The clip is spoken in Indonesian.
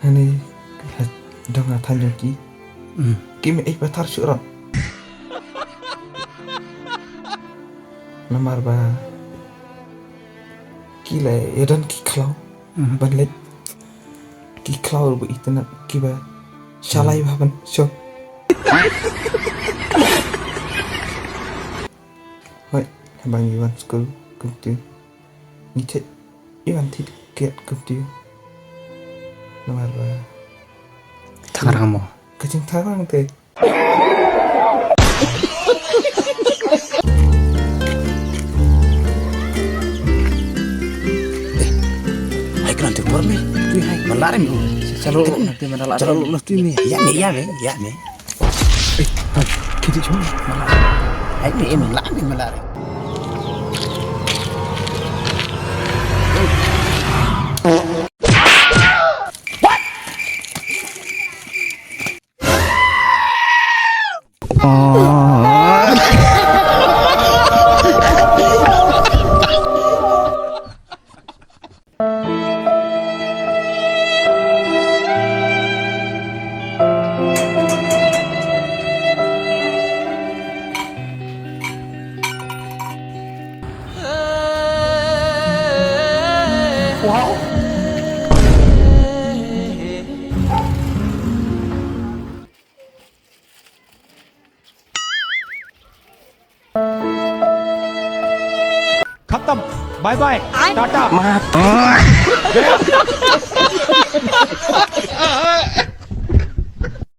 Hani dong atan joki. Kimi batar syuron. Nomor ba kila ya dan kiklau banlet kiklau bu itna kiba shalai baban so hoi bang iwan school kumtu ni chet iwan tit kiat kumtu nomor ba Tangerang mo. kacing tarang teh Nanti keluar nih, tuh hai, melari nih. Selalu nanti mendalam. Selalu lu tuh nih. Ya nih. kita cuma Melari. Hai nih, melari. What? Wow. खत्म bye bye Tata Mati.